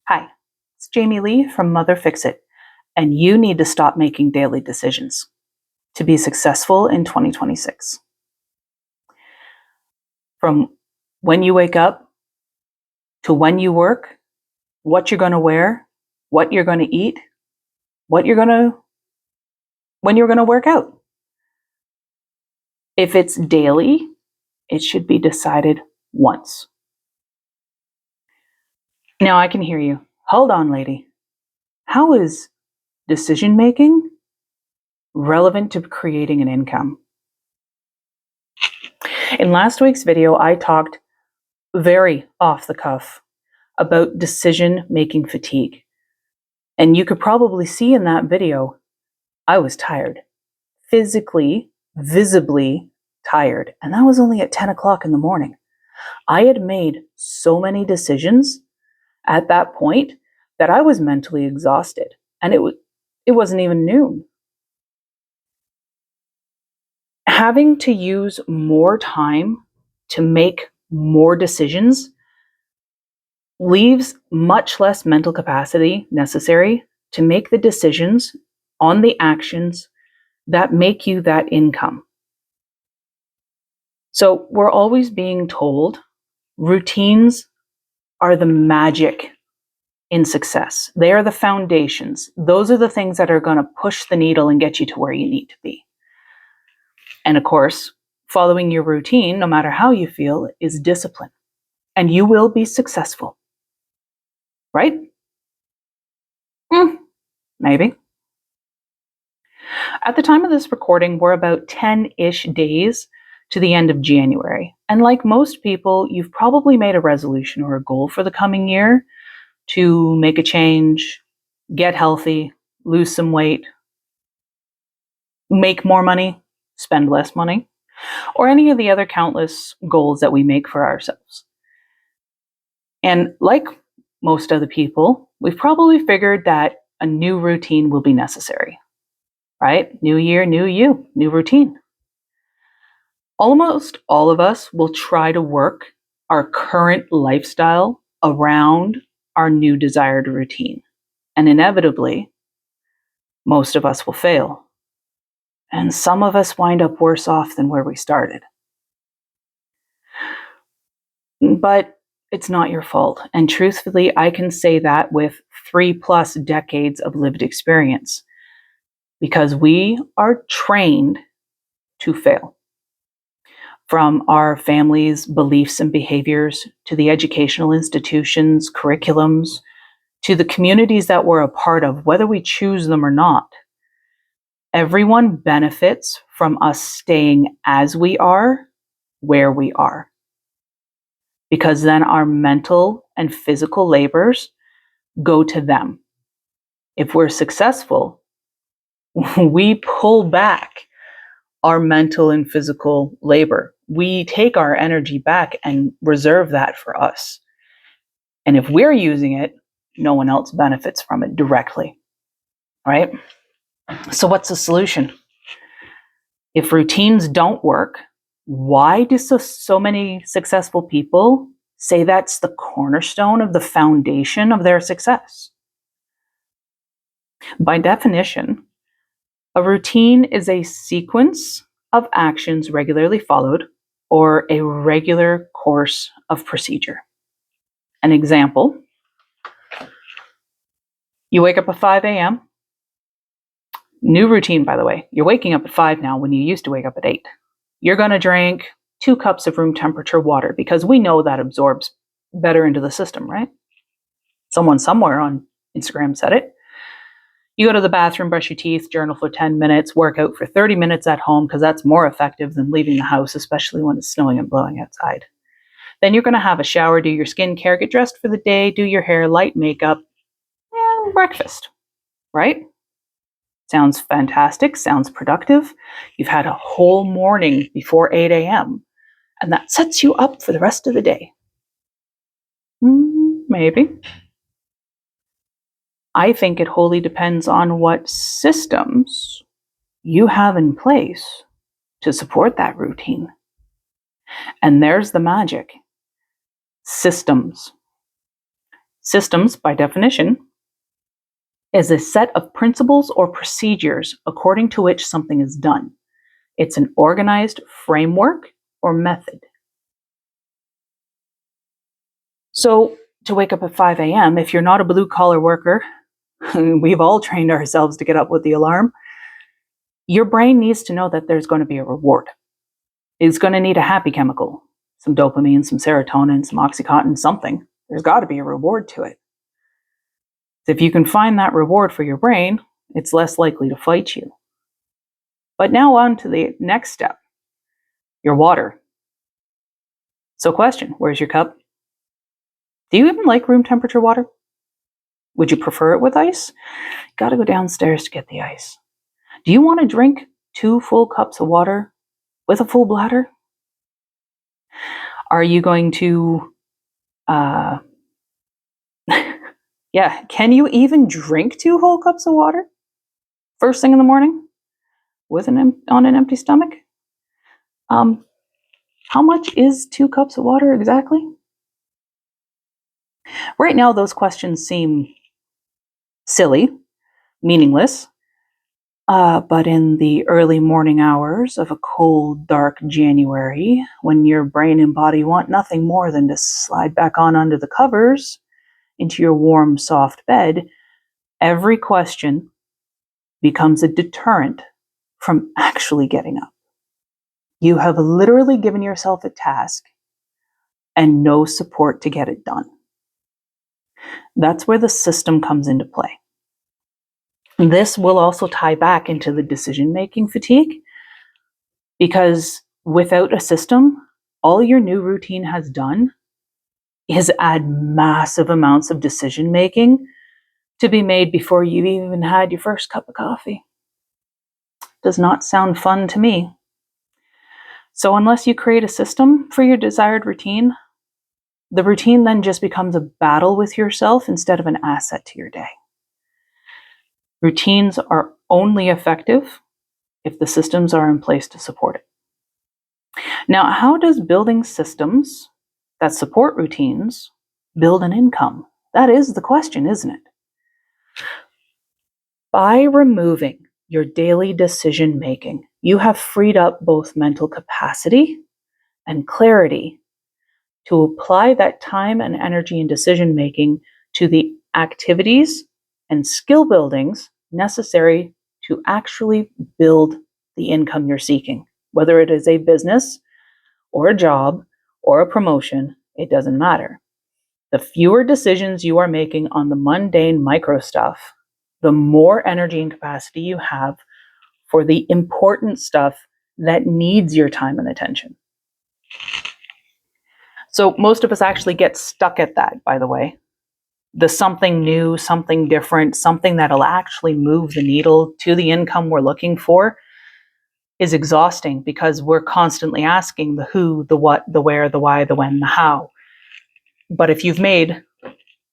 Hi, it's Jamie Lee from Mother Fix It, and you need to stop making daily decisions to be successful in 2026. From when you wake up to when you work, what you're going to wear, what you're going to eat, when you're going to work out. If it's daily, it should be decided once. Now I can hear you. Hold on, lady. How is decision making relevant to creating an income? In last week's video, I talked very off the cuff about decision making fatigue. And you could probably see in that video, I was tired, physically, visibly tired. And that was only at 10 o'clock in the morning. I had made so many decisions at that point that I was mentally exhausted. And it wasn't even noon. Having to use more time to make more decisions leaves much less mental capacity necessary to make the decisions on the actions that make you that income. So we're always being told routines are the magic in success. They are the foundations. Those are the things that are going to push the needle and get you to where you need to be. And of course, following your routine, no matter how you feel, is discipline. And you will be successful. Right? Maybe. At the time of this recording, we're about 10-ish days to the end of January. And like most people, you've probably made a resolution or a goal for the coming year to make a change, get healthy, lose some weight, make more money, spend less money, or any of the other countless goals that we make for ourselves. And like most other people, we've probably figured that a new routine will be necessary. Right? New year, new you, new routine. Almost all of us will try to work our current lifestyle around our new desired routine. And inevitably, most of us will fail. And some of us wind up worse off than where we started. But it's not your fault. And truthfully, I can say that with 3+ decades of lived experience. Because we are trained to fail. From our families' beliefs and behaviors, to the educational institutions, curriculums, to the communities that we're a part of, whether we choose them or not. Everyone benefits from us staying as we are, where we are. Because then our mental and physical labors go to them. If we're successful, we pull back our mental and physical labor. We take our energy back and reserve that for us. And if we're using it, no one else benefits from it directly, right? So what's the solution? If routines don't work, why do so many successful people say that's the cornerstone of the foundation of their success? By definition, a routine is a sequence of actions regularly followed or a regular course of procedure. An example, you wake up at 5 a.m. New routine, by the way. You're waking up at 5 now when you used to wake up at 8. You're going to drink 2 cups of room temperature water because we know that absorbs better into the system, right? Someone somewhere on Instagram said it. You go to the bathroom, brush your teeth, journal for 10 minutes, work out for 30 minutes at home because that's more effective than leaving the house, especially when it's snowing and blowing outside. Then you're going to have a shower, do your skincare, get dressed for the day, do your hair, light makeup, and breakfast, right? Sounds fantastic, sounds productive. You've had a whole morning before 8 a.m., and that sets you up for the rest of the day. Maybe. I think it wholly depends on what systems you have in place to support that routine. And there's the magic. Systems. Systems, by definition, is a set of principles or procedures according to which something is done. It's an organized framework or method. So, to wake up at 5 a.m., if you're not a blue collar worker, we've all trained ourselves to get up with the alarm, your brain needs to know that there's going to be a reward. It's going to need a happy chemical, some dopamine, some serotonin, some oxycontin, something. There's got to be a reward to it. If you can find that reward for your brain, it's less likely to fight you. But now on to the next step, your water. So question, where's your cup? Do you even like room temperature water? Would you prefer it with ice? Got to go downstairs to get the ice. Do you want to drink 2 full cups of water with a full bladder? Are you going to, yeah, can you even drink 2 whole cups of water first thing in the morning with on an empty stomach? How much is 2 cups of water exactly? Right now, those questions seem silly, meaningless, but in the early morning hours of a cold, dark January, when your brain and body want nothing more than to slide back on under the covers into your warm, soft bed, every question becomes a deterrent from actually getting up. You have literally given yourself a task and no support to get it done. That's where the system comes into play. This will also tie back into the decision-making fatigue, because without a system, all your new routine has done is add massive amounts of decision-making to be made before you've even had your first cup of coffee. Does not sound fun to me. So unless you create a system for your desired routine, the routine then just becomes a battle with yourself instead of an asset to your day. Routines are only effective if the systems are in place to support it. Now, how does building systems that support routines build an income? That is the question, isn't it? By removing your daily decision making, you have freed up both mental capacity and clarity to apply that time and energy and decision making to the activities and skill buildings necessary to actually build the income you're seeking. Whether it is a business or a job or a promotion, it doesn't matter. The fewer decisions you are making on the mundane micro stuff, the more energy and capacity you have for the important stuff that needs your time and attention. So most of us actually get stuck at that, by the way. The something new, something different, something that'll actually move the needle to the income we're looking for is exhausting, because we're constantly asking the who, the what, the where, the why, the when, the how. But if you've made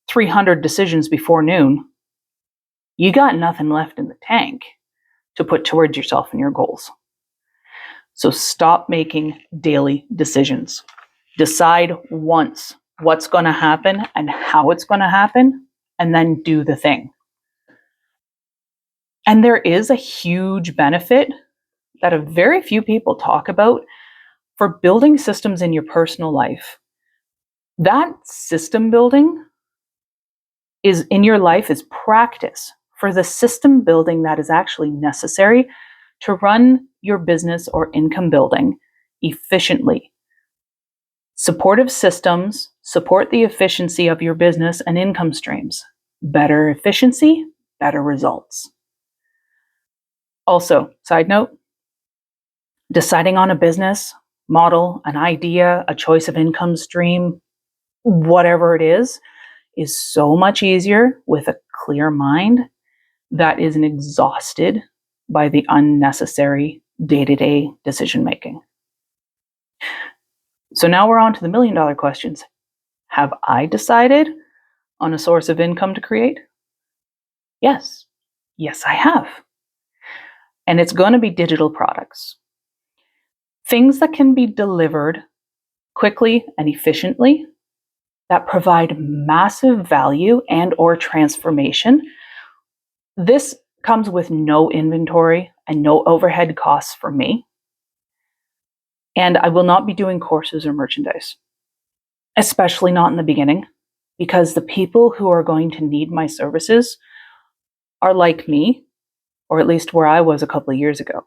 300 decisions before noon, you got nothing left in the tank to put towards yourself and your goals. So stop making daily decisions. Decide once what's going to happen and how it's going to happen, and then do the thing. And there is a huge benefit that a very few people talk about for building systems in your personal life. That system building is in your life is practice for the system building that is actually necessary to run your business or income building efficiently. Supportive systems support the efficiency of your business and income streams. Better efficiency, better results. Also, side note, deciding on a business model, an idea, a choice of income stream, whatever it is so much easier with a clear mind that isn't exhausted by the unnecessary day-to-day decision making. So now we're on to the million-dollar questions. Have I decided on a source of income to create? Yes. Yes, I have. And it's going to be digital products. Things that can be delivered quickly and efficiently that provide massive value and or transformation. This comes with no inventory and no overhead costs for me. And I will not be doing courses or merchandise, especially not in the beginning, because the people who are going to need my services are like me, or at least where I was a couple of years ago.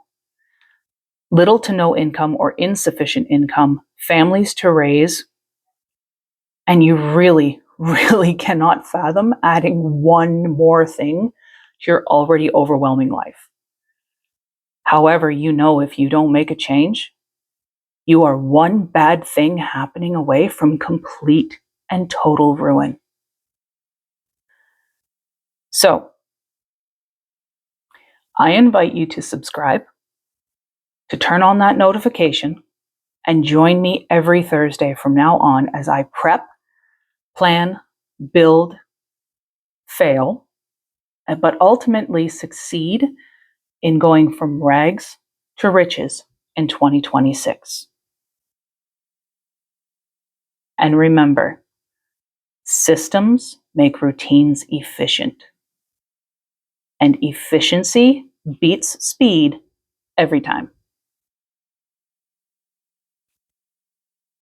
Little to no income or insufficient income, families to raise, and you really, really cannot fathom adding one more thing to your already overwhelming life. However, you know if you don't make a change, you are one bad thing happening away from complete and total ruin. So, I invite you to subscribe, to turn on that notification, and join me every Thursday from now on as I prep, plan, build, fail, but ultimately succeed in going from rags to riches in 2026. And remember, systems make routines efficient, and efficiency beats speed every time.